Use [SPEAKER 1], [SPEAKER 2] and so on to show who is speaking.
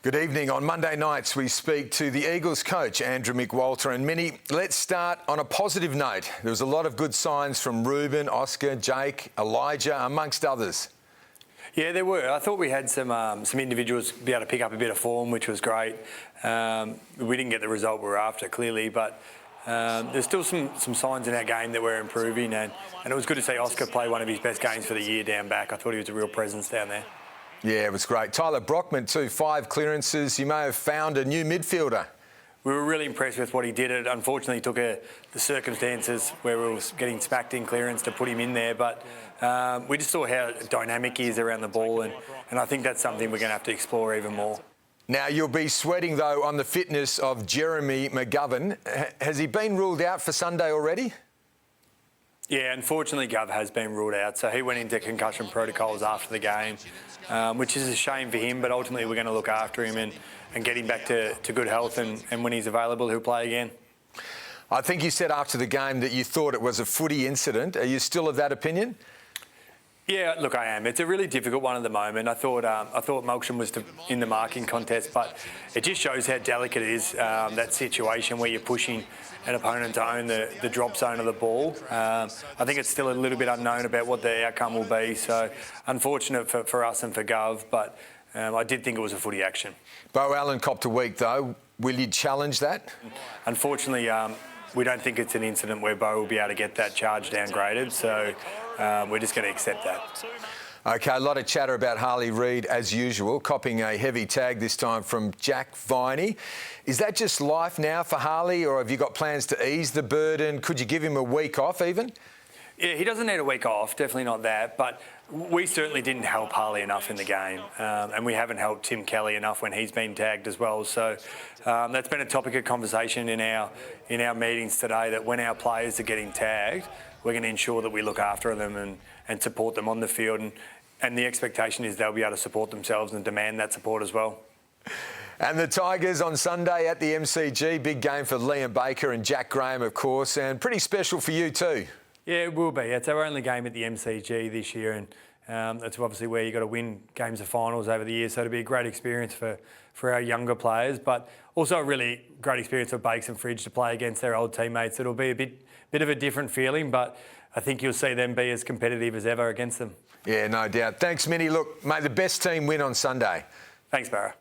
[SPEAKER 1] Good evening. On Monday nights, we speak to the Eagles coach, Andrew McQualter. And Minnie, let's start on a positive note. There was a lot of good signs from Ruben, Oscar, Jake, Elijah, amongst others.
[SPEAKER 2] Yeah, there were. I thought we had some individuals be able to pick up a bit of form, which was great. We didn't get the result we were after, clearly, but there's still some signs in our game that we're improving. And it was good to see Oscar play one of his best games for the year down back. I thought he was a real presence down there.
[SPEAKER 1] Yeah, it was great. Tyler Brockman too, 5 clearances. You may have found a new midfielder.
[SPEAKER 2] We were really impressed with what he did. It unfortunately took the circumstances where we were getting smacked in clearance to put him in there, but we just saw how dynamic he is around the ball, and I think that's something we're going to have to explore even more.
[SPEAKER 1] Now, you'll be sweating, though, on the fitness of Jeremy McGovern. Has he been ruled out for Sunday already?
[SPEAKER 2] Yeah, unfortunately, Gov has been ruled out. So he went into concussion protocols after the game, which is a shame for him, but ultimately we're going to look after him and get him back to good health, and when he's available, he'll play again.
[SPEAKER 1] I think you said after the game that you thought it was a footy incident. Are you still of that opinion?
[SPEAKER 2] Yeah, look, I am. It's a really difficult one at the moment. I thought Melksham was in the marking contest, but it just shows how delicate it is, that situation where you're pushing an opponent to own the drop zone of the ball. I think it's still a little bit unknown about what the outcome will be, so unfortunate for us and for Gov, but I did think it was a footy action.
[SPEAKER 1] Bo Allen copped a week, though. Will you challenge that?
[SPEAKER 2] Unfortunately, we don't think it's an incident where Bo will be able to get that charge downgraded, so we're just going to accept that.
[SPEAKER 1] OK, a lot of chatter about Harley Reid, as usual, copping a heavy tag this time from Jack Viney. Is that just life now for Harley, or have you got plans to ease the burden? Could you give him a week off even?
[SPEAKER 2] Yeah, he doesn't need a week off, definitely not that, but we certainly didn't help Harley enough in the game, and we haven't helped Tim Kelly enough when he's been tagged as well. So that's been a topic of conversation in our meetings today, that when our players are getting tagged, we're going to ensure that we look after them and support them on the field, and the expectation is they'll be able to support themselves and demand that support as well.
[SPEAKER 1] And the Tigers on Sunday at the MCG, big game for Liam Baker and Jack Graham, of course, and pretty special for you too.
[SPEAKER 2] Yeah, it will be. It's our only game at the MCG this year, and that's obviously where you've got to win games of finals over the years, so it'll be a great experience for our younger players, but also a really great experience for Bakes and Fridge to play against their old teammates. It'll be a bit of a different feeling, but I think you'll see them be as competitive as ever against them.
[SPEAKER 1] Yeah, no doubt. Thanks, Minnie. Look, may the best team win on Sunday.
[SPEAKER 2] Thanks, Barra.